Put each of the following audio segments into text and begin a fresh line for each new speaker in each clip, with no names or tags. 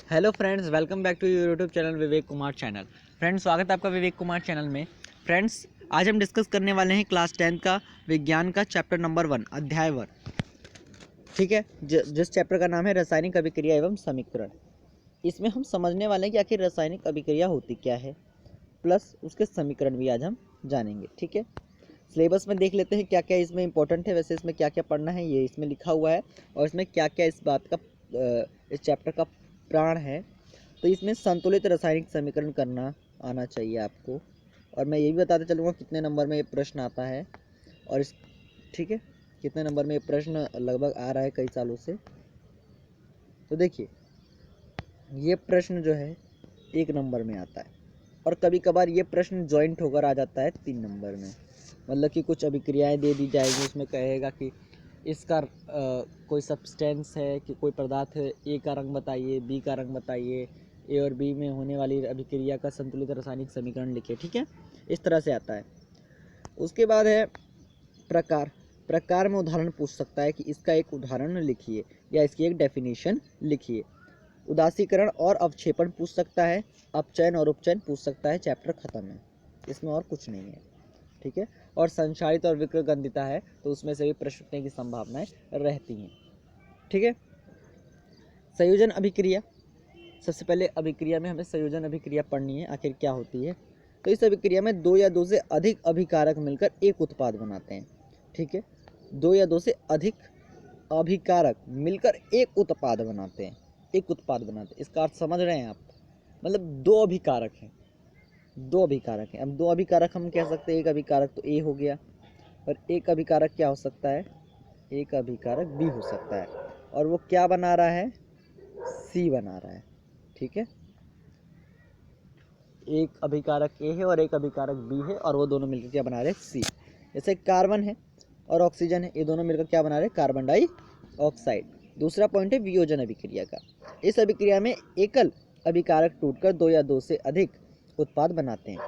Hello friends, welcome back to your YouTube channel Vivek Kumar channel. Friends, स्वागत है आपका Vivek Kumar channel में। फ्रेंड्स, आज हम डिस्कस करने वाले हैं क्लास 10 का विज्ञान का चैप्टर नंबर 1 अध्याय 1। ठीक है, जिस चैप्टर का नाम है रासायनिक अभिक्रिया एवं समीकरण। इसमें हम समझने वाले हैं कि आखिर रासायनिक अभिक्रिया होती क्या है, प्लस उसके समीकरण भी आज हम जानेंगे। ठीक है, सिलेबस में देख लेते हैं क्या क्या इसमें इंपॉर्टेंट है। वैसे इसमें क्या क्या पढ़ना है ये इसमें लिखा हुआ है, और इसमें क्या क्या इस बात का इस चैप्टर का प्राण है। तो इसमें संतुलित रासायनिक समीकरण करना आना चाहिए आपको, और मैं ये भी बताते चलूँगा कितने नंबर में ये प्रश्न आता है। और इस ठीक है, कितने नंबर में ये प्रश्न लगभग आ रहा है कई सालों से। तो देखिए, ये प्रश्न जो है 1 नंबर में आता है, और कभी कभार ये प्रश्न जॉइंट होकर आ जाता है 3 नंबर में। मतलब कि कुछ अभिक्रियाएं दे दी जाएगी, उसमें कहेगा कि इसका कोई सब्सटेंस है कि कोई पदार्थ है, ए का रंग बताइए, बी का रंग बताइए, ए और बी में होने वाली अभिक्रिया का संतुलित रासायनिक समीकरण लिखिए। ठीक है, इस तरह से आता है। उसके बाद है प्रकार। प्रकार में उदाहरण पूछ सकता है कि इसका एक उदाहरण लिखिए या इसकी एक डेफिनेशन लिखिए। उदासीकरण और अवक्षेपण पूछ सकता है, अपचयन और उपचयन पूछ सकता है। चैप्टर खत्म है, इसमें और कुछ नहीं है। ठीक है, और संचारित और विक्रगंधिता है, तो उसमें से भी प्रश्न उठने की संभावनाएं रहती हैं। ठीक है, संयोजन अभिक्रिया। सबसे पहले अभिक्रिया में हमें संयोजन अभिक्रिया पढ़नी है, आखिर क्या होती है। तो इस अभिक्रिया में 2 या 2 से अधिक अभिकारक मिलकर एक उत्पाद बनाते हैं। ठीक है, 2 या 2 से अधिक अभिकारक मिलकर एक उत्पाद बनाते हैं। एक उत्पाद बनाते हैं, इसका अर्थ समझ रहे हैं आप। मतलब 2 अभिकारक हैं, 2 अभिकारक हैं। अब 2 अभिकारक हम कह सकते हैं, एक अभिकारक तो ए हो गया, और एक अभिकारक क्या हो सकता है, एक अभिकारक बी हो सकता है। और वो क्या बना रहा है, सी बना रहा है। ठीक है, एक अभिकारक ए है और एक अभिकारक बी है, और वो दोनों मिलकर क्या बना रहे हैं, सी। जैसे कार्बन है और ऑक्सीजन है, ये दोनों मिलकर क्या बना रहे हैं, कार्बन डाइऑक्साइड। दूसरा पॉइंट है वियोजन अभिक्रिया का। इस अभिक्रिया में एकल अभिकारक टूटकर 2 या 2 से अधिक उत्पाद बनाते हैं।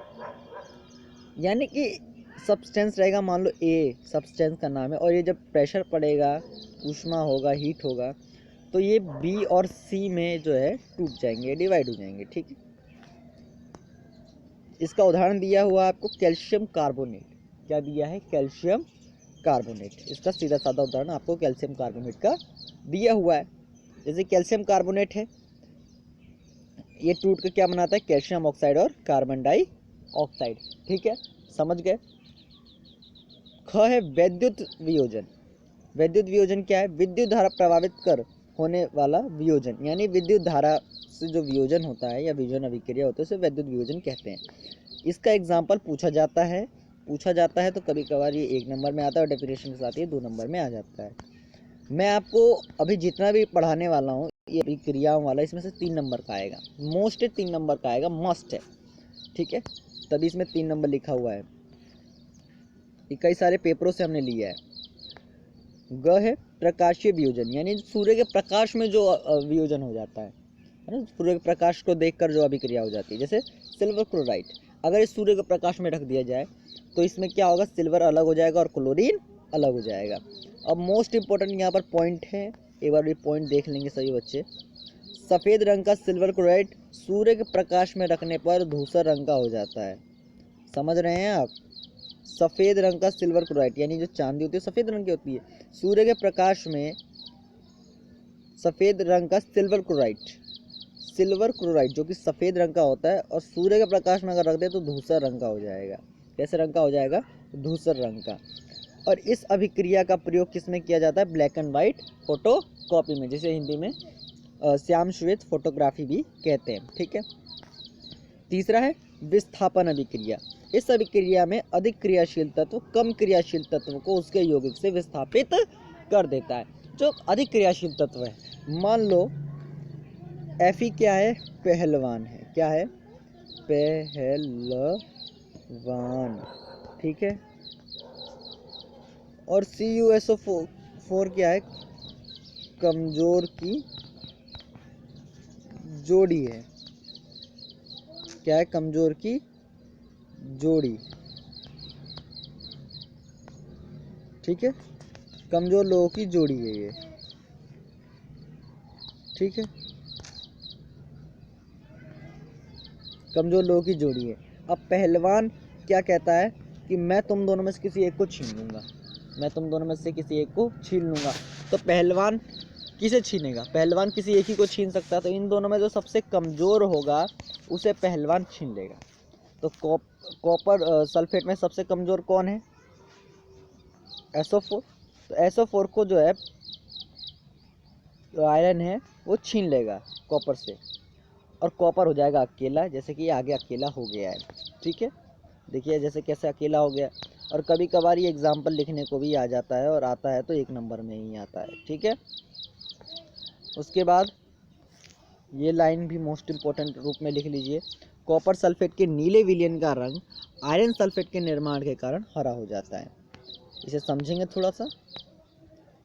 यानी कि सब्सटेंस रहेगा, मान लो ए सब्सटेंस का नाम है, और ये जब प्रेशर पड़ेगा, ऊष्मा होगा, हीट होगा, तो ये बी और सी में जो है टूट जाएंगे, डिवाइड हो जाएंगे। ठीक है, इसका उदाहरण दिया हुआ आपको कैल्शियम कार्बोनेट। क्या दिया है, कैल्शियम कार्बोनेट। इसका सीधा साधा उदाहरण आपको कैल्शियम कार्बोनेट का दिया हुआ है। जैसे कैल्शियम कार्बोनेट है, ये टूट कर क्या बनाता है, कैल्शियम ऑक्साइड और कार्बन डाइऑक्साइड। ठीक है, समझ गए। ख है वैद्युत वियोजन। वैद्युत वियोजन क्या है, विद्युत धारा प्रभावित कर होने वाला वियोजन। यानी विद्युत धारा से जो वियोजन होता है या वियोजन अभिक्रिया होती है उसे वैद्युत वियोजन कहते हैं। इसका एग्जाम्पल पूछा जाता है तो कभी कभार ये 1 नंबर में आता है, और डेफिनेशन के साथ ये 2 नंबर में आ जाता है। मैं आपको अभी जितना भी पढ़ाने वाला हूँ, ये अभिक्रियाओं वाला, इसमें से 3 नंबर का आएगा। मोस्ट 3 नंबर का आएगा, मस्ट है। ठीक है, तभी इसमें 3 नंबर लिखा हुआ है। ये कई सारे पेपरों से हमने लिया है। ग है प्रकाशीय वियोजन, यानी सूर्य के प्रकाश में जो वियोजन हो जाता है ना, सूर्य के प्रकाश को देखकर जो अभिक्रिया हो जाती है। जैसे सिल्वर क्लोराइड, अगर इस सूर्य के प्रकाश में रख दिया जाए तो इसमें क्या होगा, सिल्वर अलग हो जाएगा और क्लोरीन अलग हो जाएगा। अब मोस्ट इंपॉर्टेंट यहाँ पर पॉइंट है, एक बार भी पॉइंट देख लेंगे सभी बच्चे। सफ़ेद रंग का सिल्वर क्लोराइड सूर्य के प्रकाश में रखने पर धूसर रंग का हो जाता है। समझ रहे हैं आप, सफ़ेद रंग का सिल्वर क्लोराइड, यानी जो चांदी होती है सफ़ेद रंग की होती है, सूर्य के प्रकाश में सफ़ेद रंग का सिल्वर क्लोराइड जो कि सफ़ेद रंग का होता है, और सूर्य के प्रकाश में अगर रख दे तो धूसर रंग का हो जाएगा। कैसे रंग का हो जाएगा, धूसर रंग का। और इस अभिक्रिया का प्रयोग किस में किया जाता है, ब्लैक एंड वाइट फोटोकॉपी में, जिसे हिंदी में श्याम श्वेत फोटोग्राफी भी कहते हैं। ठीक है, तीसरा है विस्थापन अभिक्रिया। इस अभिक्रिया में अधिक क्रियाशील तत्व कम क्रियाशील तत्व को उसके यौगिक से विस्थापित कर देता है। जो अधिक क्रियाशील तत्व है, मान लो Fe क्या है, पहलवान है। क्या है, पहलवान। ठीक है, और CuSO4 क्या है, कमजोर की जोड़ी है। क्या है, कमजोर की जोड़ी। ठीक है, कमजोर लोगों की जोड़ी है ये। ठीक है, कमजोर लोगों की जोड़ी है। अब पहलवान क्या कहता है कि मैं तुम दोनों में से किसी एक को छीन लूँगा, मैं तुम दोनों में से किसी एक को छीन लूँगा। तो पहलवान किसे छीनेगा? पहलवान किसी एक ही को छीन सकता है, तो इन दोनों में जो सबसे कमज़ोर होगा उसे पहलवान छीन लेगा। तो कॉपर सल्फेट में सबसे कमज़ोर कौन है? SO4। तो SO4 को जो है आयरन है वो छीन लेगा कॉपर से, और कॉपर हो जाएगा अकेला, जैसे कि आगे अकेला हो गया है। ठीक है, देखिए जैसे कैसे अकेला हो गया। और कभी कभार ये एग्जाम्पल लिखने को भी आ जाता है, और आता है तो 1 नंबर में ही आता है। ठीक है, उसके बाद ये लाइन भी मोस्ट इम्पोर्टेंट रूप में लिख लीजिए। कॉपर सल्फेट के नीले विलयन का रंग आयरन सल्फेट के निर्माण के कारण हरा हो जाता है। इसे समझेंगे थोड़ा सा,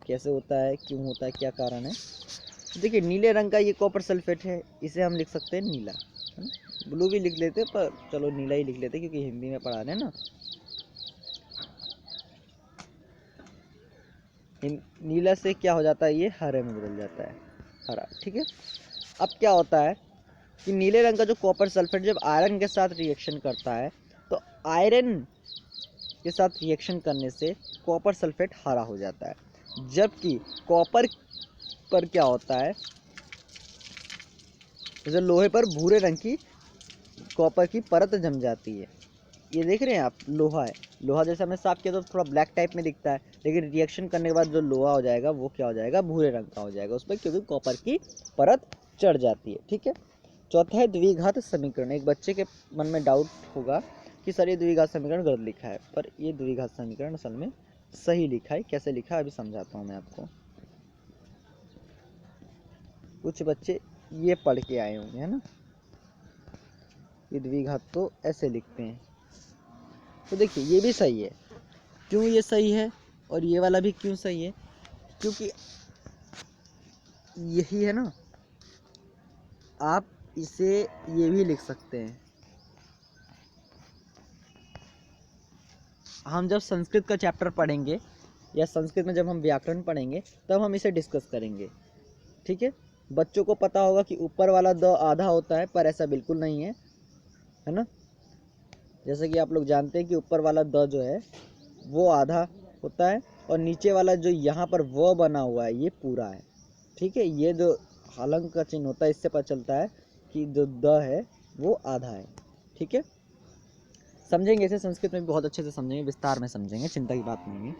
कैसे होता है, क्यों होता है, क्या कारण है। देखिए नीले रंग का ये कॉपर सल्फेट है, इसे हम लिख सकते हैं नीला, है ना। ब्लू भी लिख लेते पर चलो नीला ही लिख लेते क्योंकि हिंदी में पढ़ा रहे हैं ना। नीला से क्या हो जाता है, ये हरे में बदल जाता है, हरा। ठीक है, अब क्या होता है कि नीले रंग का जो कॉपर सल्फेट जब आयरन के साथ रिएक्शन करता है, तो आयरन के साथ रिएक्शन करने से कॉपर सल्फेट हरा हो जाता है। जबकि कॉपर पर क्या होता है, जैसे लोहे पर भूरे रंग की कॉपर की परत जम जाती है। ये देख रहे हैं आप, लोहा है, लोहा जैसे हमने साफ किया तो थोड़ा ब्लैक टाइप में दिखता है, लेकिन रिएक्शन करने के बाद जो लोहा हो जाएगा वो क्या हो जाएगा, भूरे रंग का हो जाएगा उस पर, क्योंकि कॉपर की परत चढ़ जाती है। ठीक है, चौथा है द्विघात समीकरण। एक बच्चे के मन में डाउट होगा कि सर ये द्विघात समीकरण गलत लिखा है, पर ये द्विघात समीकरण असल में सही लिखा है। कैसे लिखा है अभी समझाता हूँ मैं आपको। कुछ बच्चे ये पढ़ के आए होंगे, है ना, ये द्विघात तो ऐसे लिखते हैं। तो देखिए ये भी सही है। क्यों ये सही है और ये वाला भी क्यों सही है? क्योंकि यही है ना, आप इसे ये भी लिख सकते हैं। हम जब संस्कृत का चैप्टर पढ़ेंगे या संस्कृत में जब हम व्याकरण पढ़ेंगे तब हम इसे डिस्कस करेंगे। ठीक है, बच्चों को पता होगा कि ऊपर वाला द आधा होता है, पर ऐसा बिल्कुल नहीं है ना। जैसे कि आप लोग जानते हैं कि ऊपर वाला द जो है वो आधा होता है, और नीचे वाला जो यहाँ पर व बना हुआ है ये पूरा है। ठीक है, ये जो हलंक का चिन्ह होता है इससे पता चलता है कि जो द है वो आधा है। ठीक है, समझेंगे इसे, संस्कृत में बहुत अच्छे से समझेंगे, विस्तार में समझेंगे, चिंता की बात नहीं है।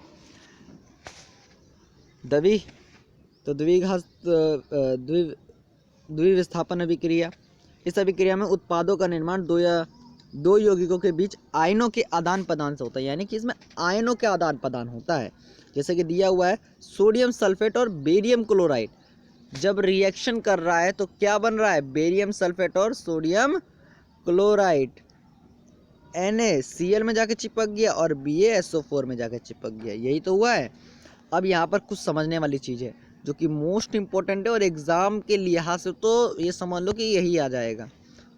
द्वि तो द्विघात द्विविस्थापन अभिक्रिया, इस अभिक्रिया में उत्पादों का निर्माण दो यौगिकों के बीच आयनों के आदान प्रदान से होता है, यानी कि इसमें आयनों के आदान प्रदान होता है। जैसे कि दिया हुआ है सोडियम सल्फेट और बेरियम क्लोराइड जब रिएक्शन कर रहा है तो क्या बन रहा है, बेरियम सल्फेट और सोडियम क्लोराइड। NaCl में जाके चिपक गया और BaSO4 में जाके चिपक गया, यही तो हुआ है। अब यहाँ पर कुछ समझने वाली चीज़ है जो कि मोस्ट इम्पोर्टेंट है, और एग्ज़ाम के लिहाज से तो ये समझ लो कि यही आ जाएगा,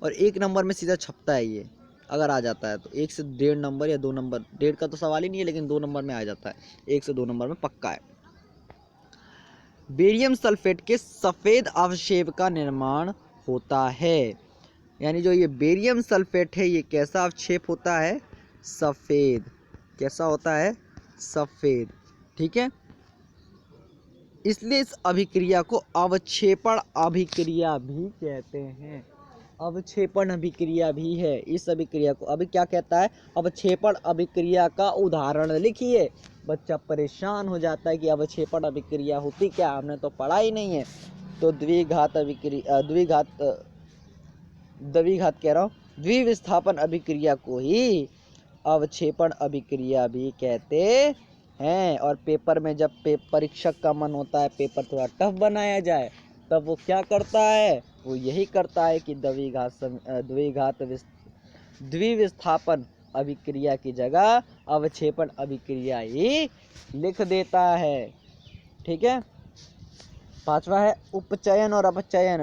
और 1 नंबर में सीधा छपता है ये, अगर आ जाता है तो 1 से 1.5 नंबर या 2 नंबर, 1.5 का तो सवाल ही नहीं है, लेकिन 2 नंबर में आ जाता है, 1 से 2 नंबर में पक्का है। बेरियम सल्फेट के सफ़ेद अवक्षेप का निर्माण होता है, यानी जो ये बेरियम सल्फेट है ये कैसा अवक्षेप होता है, सफ़ेद। कैसा होता है, सफ़ेद। ठीक है, इसलिए इस अभिक्रिया को अवक्षेपण अभिक्रिया भी कहते हैं। अवक्षेपण अभिक्रिया भी है इस अभिक्रिया को। अभी क्या कहता है, अवक्षेपण अभिक्रिया का उदाहरण लिखिए। बच्चा परेशान हो जाता है कि अवक्षेपण अभिक्रिया होती क्या, हमने तो पढ़ा ही नहीं है। तो द्विघात अभिक्रिया, द्विघात कह रहा हूँ, द्विविस्थापन अभिक्रिया को ही अवक्षेपण अभिक्रिया भी कहते हैं। और पेपर में जब परीक्षक का मन होता है पेपर थोड़ा टफ बनाया जाए, तब वो क्या करता है, वो यही करता है कि द्विविस्थापन अभिक्रिया की जगह अवक्षेपण अभिक्रिया ही लिख देता है। ठीक है, 5वां है उपचयन और अपचयन,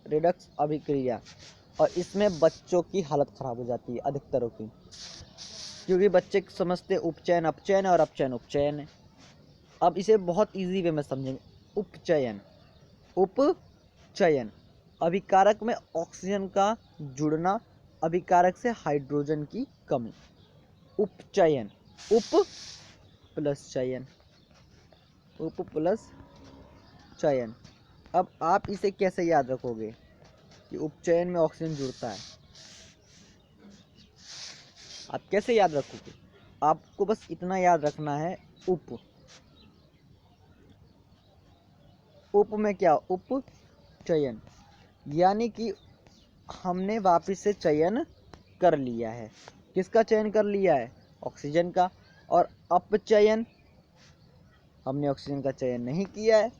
रिडक्स अभिक्रिया। और इसमें बच्चों की हालत खराब हो जाती है अधिकतरों की, क्योंकि बच्चे समझते उपचयन अपचयन और अपचयन उपचयन है। अब इसे बहुत इजी वे में समझेंगे। उपचयन, उपचयन, अभिकारक में ऑक्सीजन का जुड़ना, अभिकारक से हाइड्रोजन की कमी। उपचयन, उप प्लस चयन, उप प्लस चयन। अब आप इसे कैसे याद रखोगे कि उपचयन में ऑक्सीजन जुड़ता है? आप कैसे याद रखोगे? आपको बस इतना याद रखना है, उप, उप में क्या, उपचयन, यानी कि हमने वापस से चयन कर लिया है। किसका चयन कर लिया है? ऑक्सीजन का। और अपचयन, हमने ऑक्सीजन का चयन नहीं किया है।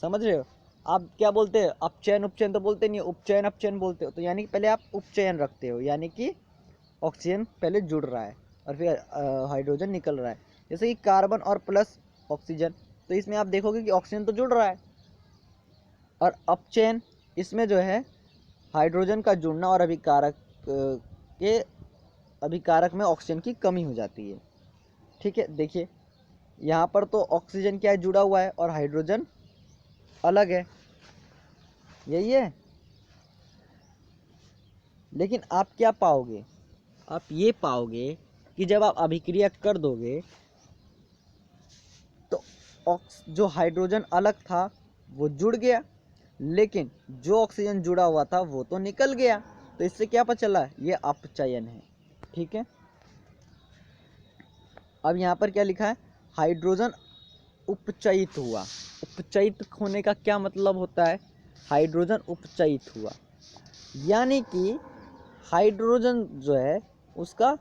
समझ रहे हो? आप क्या बोलते हैं? अपचयन उपचयन तो बोलते नहीं, उपचयन अपचयन बोलते हो। तो यानी कि पहले आप उपचयन रखते हो, यानी कि ऑक्सीजन पहले जुड़ रहा है और फिर हाइड्रोजन निकल रहा है। जैसे कि कार्बन और प्लस ऑक्सीजन, तो इसमें आप देखोगे कि ऑक्सीजन तो जुड़ रहा है। और अपचयन, इसमें जो है हाइड्रोजन का जुड़ना और अभिकारक में ऑक्सीजन की कमी हो जाती है। ठीक है, देखिए यहाँ पर तो ऑक्सीजन क्या है, जुड़ा हुआ है, और हाइड्रोजन अलग है, यही है। लेकिन आप क्या पाओगे? आप ये पाओगे कि जब आप अभिक्रिया कर दोगे तो जो हाइड्रोजन अलग था वो जुड़ गया, लेकिन जो ऑक्सीजन जुड़ा हुआ था वो तो निकल गया। तो इससे क्या पता चला? ये अपचयन है। ठीक है, अब यहाँ पर क्या लिखा है? हाइड्रोजन उपचयित हुआ। उपचयित होने का क्या मतलब होता है? हाइड्रोजन उपचयित हुआ यानी कि हाइड्रोजन जो है उसका,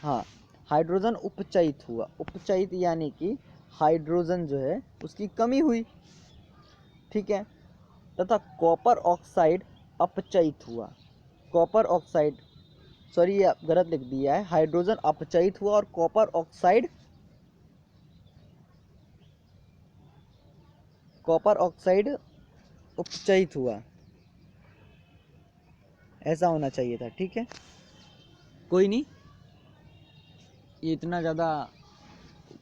हाँ, हाइड्रोजन उपचयित हुआ। उपचयित यानी कि हाइड्रोजन जो है उसकी कमी हुई। ठीक है, तथा कॉपर ऑक्साइड अपचयित हुआ। कॉपर ऑक्साइड, सॉरी ये गलत लिख दिया है, हाइड्रोजन अपचयित हुआ और कॉपर ऑक्साइड उपचयित हुआ, ऐसा होना चाहिए था। ठीक है, कोई नहीं, ये इतना ज़्यादा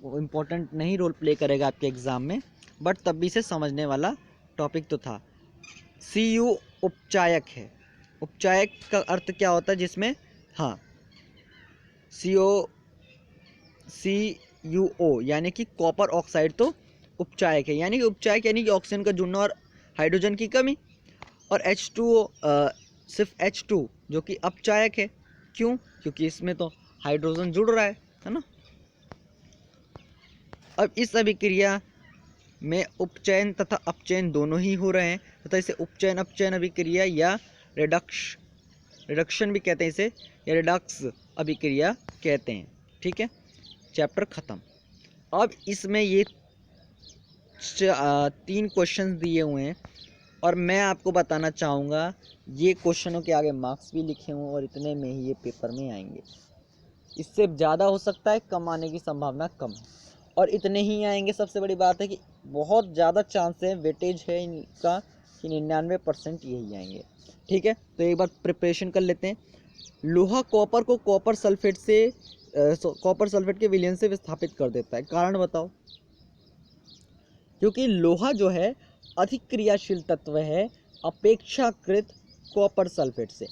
इम्पोर्टेंट नहीं रोल प्ले करेगा आपके एग्ज़ाम में, बट तब भी से समझने वाला टॉपिक तो था। Cu उपचायक है। उपचायक का अर्थ क्या होता है? जिसमें, हाँ, CuO यानी कि कॉपर ऑक्साइड तो उपचायक है, यानी कि उपचायक यानी कि ऑक्सीजन का जुड़ना और हाइड्रोजन की कमी। और H2O सिर्फ H2 जो कि अपचायक है। क्यों? क्योंकि इसमें तो हाइड्रोजन जुड़ रहा है ना। अब इस अभिक्रिया में उपचयन तथा अपचयन दोनों ही हो रहे हैं, तथा इसे उपचयन अपचयन अभिक्रिया या रिडक्शन भी कहते हैं इसे, या रिडक्स अभिक्रिया कहते हैं। ठीक है, चैप्टर ख़त्म। अब इसमें ये 3 क्वेश्चन दिए हुए हैं और मैं आपको बताना चाहूँगा ये क्वेश्चनों के आगे मार्क्स भी लिखे हुए हैं और इतने में ही ये पेपर में आएंगे। इससे ज़्यादा हो सकता है, कम आने की संभावना कम है, और इतने ही आएंगे। सबसे बड़ी बात है कि बहुत ज़्यादा चांस है, वेटेज है इनका कि 99% यही आएंगे। ठीक है, तो एक बार प्रिपरेशन कर लेते हैं। लोहा कॉपर को कॉपर सल्फेट के विलयन से विस्थापित कर देता है। कारण बताओ? क्योंकि लोहा जो है अधिक क्रियाशील तत्व है अपेक्षाकृत कॉपर सल्फेट से।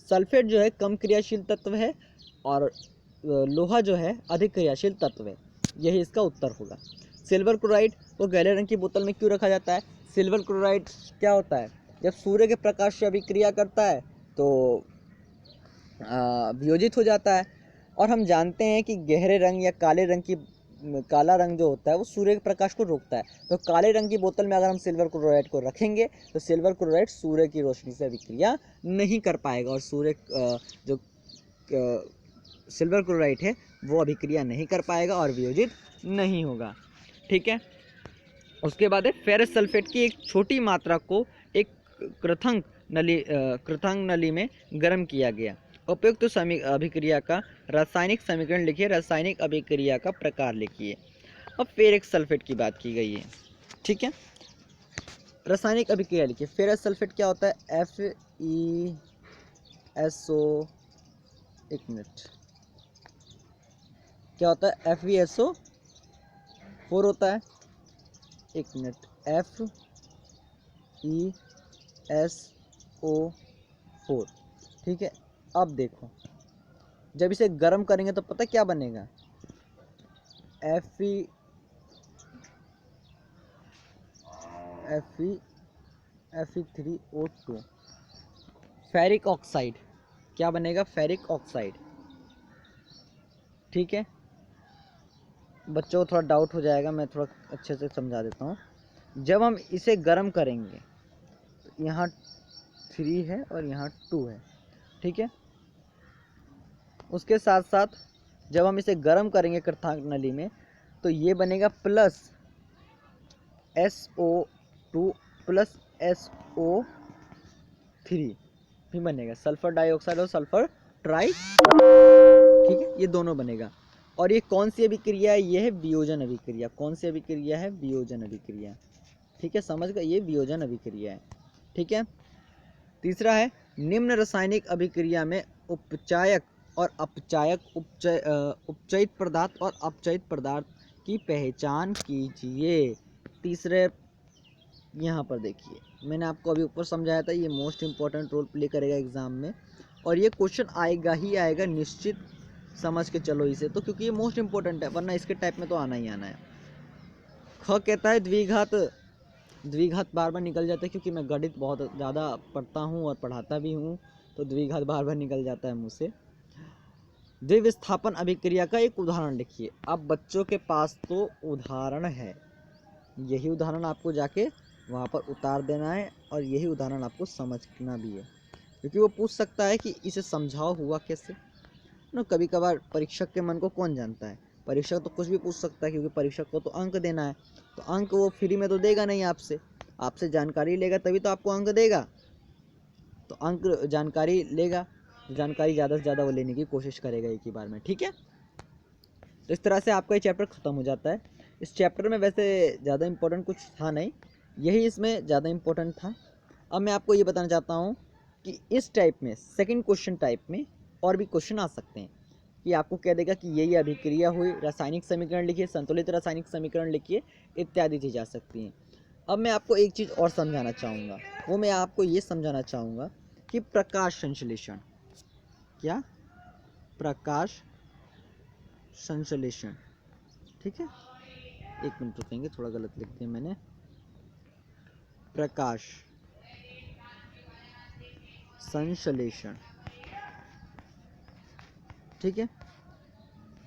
सल्फेट जो है कम क्रियाशील तत्व है और लोहा जो है अधिक क्रियाशील तत्व है। यही इसका उत्तर होगा। सिल्वर क्लोराइड को गहरे रंग की बोतल में क्यों रखा जाता है? सिल्वर क्लोराइड क्या होता है? जब सूर्य के प्रकाश से अभिक्रिया करता है तो वियोजित हो जाता है। और हम जानते हैं कि गहरे रंग या काला रंग जो होता है वो सूर्य के प्रकाश को रोकता है। तो काले रंग की बोतल में अगर हम सिल्वर क्लोराइड को रखेंगे तो सिल्वर क्लोराइड सूर्य की रोशनी से अभिक्रिया नहीं कर पाएगा और जो सिल्वर क्लोराइड है वो अभिक्रिया नहीं कर पाएगा और वियोजित नहीं होगा। ठीक है, उसके बाद है फेरस सल्फेट की एक छोटी मात्रा को एक कृतंग नली में गर्म किया गया। उपयुक्त अभिक्रिया का रासायनिक समीकरण लिखिए, रासायनिक अभिक्रिया का प्रकार लिखिए। अब फेरस सल्फेट की बात की गई है। ठीक है, रासायनिक अभिक्रिया लिखिए। फेरस सल्फेट क्या होता है? FeSO, एक मिनट, क्या होता है? FeSO4 होता है, एक मिनट, FeSO4। ठीक है, अब देखो जब इसे गर्म करेंगे तो पता क्या बनेगा, Fe3O2 फेरिक ऑक्साइड। क्या बनेगा, फेरिक ऑक्साइड। ठीक है, बच्चों को थोड़ा डाउट हो जाएगा, मैं थोड़ा अच्छे से समझा देता हूँ। जब हम इसे गर्म करेंगे तो यहाँ 3 है और यहाँ 2 है। ठीक है, उसके साथ साथ जब हम इसे गर्म करेंगे कृतांक नली में तो ये बनेगा प्लस SO2 प्लस SO3 भी बनेगा, सल्फर डाइऑक्साइड और सल्फर ट्राई। ठीक है, ये दोनों बनेगा। और ये कौन सी अभिक्रिया है, ये है वियोजन अभिक्रिया। कौन सी अभिक्रिया है, वियोजन अभिक्रिया। ठीक है, समझ गए, ये वियोजन अभिक्रिया है। ठीक है, तीसरा है निम्न रासायनिक अभिक्रिया में उपचायक और अपचायक उपचयित पदार्थ और अपचयित पदार्थ की पहचान कीजिए। तीसरे यहाँ पर देखिए, मैंने आपको अभी ऊपर समझाया था, ये मोस्ट इंपॉर्टेंट रोल प्ले करेगा एग्जाम में, और ये क्वेश्चन आएगा ही आएगा, निश्चित समझ के चलो इसे तो, क्योंकि ये मोस्ट इंपॉर्टेंट है, वरना इसके टाइप में तो आना ही आना है। ख कहता है द्विघात। द्विघात बार बार निकल जाता है, क्योंकि मैं गणित बहुत ज़्यादा पढ़ता हूँ और पढ़ाता भी हूँ, तो द्विघात बार बार निकल जाता है मुँह से। द्विविस्थापन अभिक्रिया का एक उदाहरण लिखिए। अब बच्चों के पास तो उदाहरण है, यही उदाहरण आपको जाके वहाँ पर उतार देना है, और यही उदाहरण आपको समझना भी है, क्योंकि वो पूछ सकता है कि इसे समझाओ हुआ कैसे ना। कभी कभार परीक्षक के मन को कौन जानता है, परीक्षक तो कुछ भी पूछ सकता है, क्योंकि परीक्षक को तो अंक देना है, तो अंक वो फ्री में तो देगा नहीं, आपसे जानकारी लेगा तभी तो आपको अंक देगा। तो अंक जानकारी लेगा, जानकारी ज़्यादा से ज़्यादा वो लेने की कोशिश करेगा एक ही बार में। ठीक है, तो इस तरह से आपका ये चैप्टर ख़त्म हो जाता है। इस चैप्टर में वैसे ज़्यादा इंपॉर्टेंट कुछ था नहीं, यही इसमें ज़्यादा इंपॉर्टेंट था। अब मैं आपको ये बताना चाहता हूँ कि इस टाइप में, सेकंड क्वेश्चन टाइप में और भी क्वेश्चन आ सकते हैं, कि आपको कह देगा कि यही अभिक्रिया हुई, रासायनिक समीकरण लिखिए, संतुलित रासायनिक समीकरण लिखिए, इत्यादि चीज़ आ सकती हैं। अब मैं आपको एक चीज़ और समझाना चाहूँगा, वो मैं आपको ये समझाना चाहूँगा कि प्रकाश संश्लेषण। क्या, प्रकाश संश्लेषण। ठीक है, एक मिनट रुकेंगे, थोड़ा गलत लिख दिया मैंने। प्रकाश संश्लेषण। ठीक है,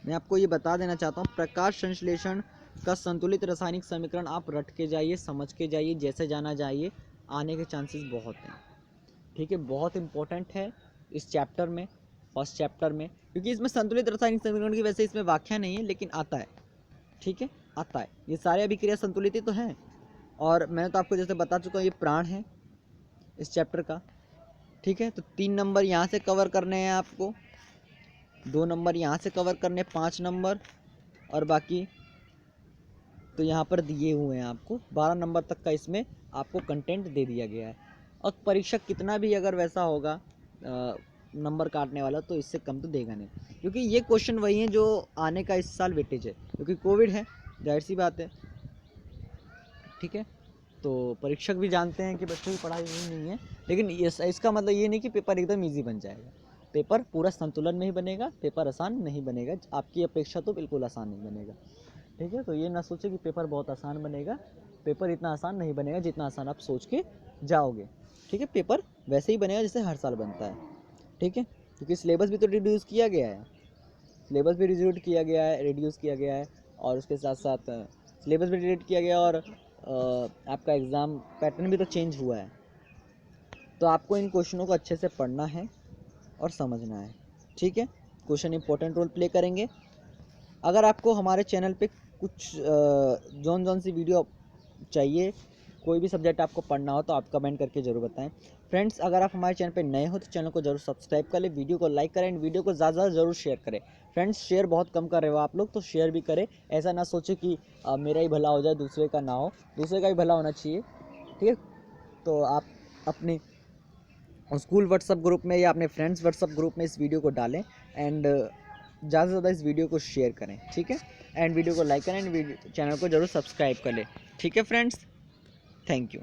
मैं आपको ये बता देना चाहता हूँ, प्रकाश संश्लेषण का संतुलित रासायनिक समीकरण आप रट के जाइए, समझ के जाइए, जैसे जाना जाइए, आने के चांसेस बहुत हैं। ठीक है, बहुत इंपॉर्टेंट है इस चैप्टर में, फर्स्ट चैप्टर में, क्योंकि इसमें संतुलित रासायनिक समीकरण की वैसे इसमें व्याख्या नहीं है, लेकिन आता है। ठीक है, आता है, ये सारे अभिक्रिया संतुलित ही तो हैं। और मैंने तो आपको जैसे बता चुका हूँ, ये प्राण है इस चैप्टर का। ठीक है, तो 3 नंबर यहाँ से कवर करने हैं आपको, 2 नंबर यहाँ से कवर करने, 5 नंबर, और बाकी तो यहाँ पर दिए हुए हैं आपको। 12 नंबर तक का इसमें आपको कंटेंट दे दिया गया है। और परीक्षक कितना भी अगर वैसा होगा नंबर काटने वाला, तो इससे कम तो देगा नहीं, क्योंकि ये क्वेश्चन वही हैं जो आने का इस साल वेटेज है, क्योंकि कोविड है, जाहिर सी बात है। ठीक है, तो परीक्षक भी जानते हैं कि बच्चों की पढ़ाई नहीं है, लेकिन इसका मतलब ये नहीं कि पेपर एकदम ईजी बन जाएगा। पेपर पूरा संतुलन में ही बनेगा, पेपर आसान नहीं बनेगा, आपकी अपेक्षा तो बिल्कुल आसान नहीं बनेगा। ठीक है, तो ये ना सोचे कि पेपर बहुत आसान बनेगा, पेपर इतना आसान नहीं बनेगा जितना आसान आप सोच के जाओगे। ठीक है, पेपर वैसे ही बनेगा जैसे हर साल बनता है। ठीक है, क्योंकि सिलेबस भी तो रिड्यूस किया गया है, सिलेबस भी रिड्यूस किया गया है, और उसके साथ साथ सिलेबस भी रिड्यूस किया गया, और आपका एग्ज़ाम पैटर्न भी तो चेंज हुआ है। तो आपको इन क्वेश्चनों को अच्छे से पढ़ना है और समझना है। ठीक है, क्वेश्चन इंपॉर्टेंट रोल प्ले करेंगे। अगर आपको हमारे चैनल पे कुछ जौन सी वीडियो चाहिए, कोई भी सब्जेक्ट आपको पढ़ना हो, तो आप कमेंट करके ज़रूर बताएं। फ्रेंड्स, अगर आप हमारे चैनल पे नए हो तो चैनल को जरूर सब्सक्राइब कर लें, वीडियो को लाइक करें, एंड वीडियो को ज़्यादा ज़रूर शेयर करें। फ्रेंड्स, शेयर बहुत कम कर रहे हो आप लोग, तो शेयर भी करें। ऐसा ना सोचे कि मेरा ही भला हो जाए, दूसरे का ना हो, दूसरे का भी भला होना चाहिए। ठीक है, तो आप अपने स्कूल व्हाट्सएप ग्रुप में या अपने फ्रेंड्स व्हाट्सएप ग्रुप में इस वीडियो को डालें, एंड ज़्यादा से ज़्यादा इस वीडियो को शेयर करें। ठीक है, एंड वीडियो को लाइक करें, एंड चैनल को जरूर सब्सक्राइब कर लें। ठीक है फ्रेंड्स, थैंक यू।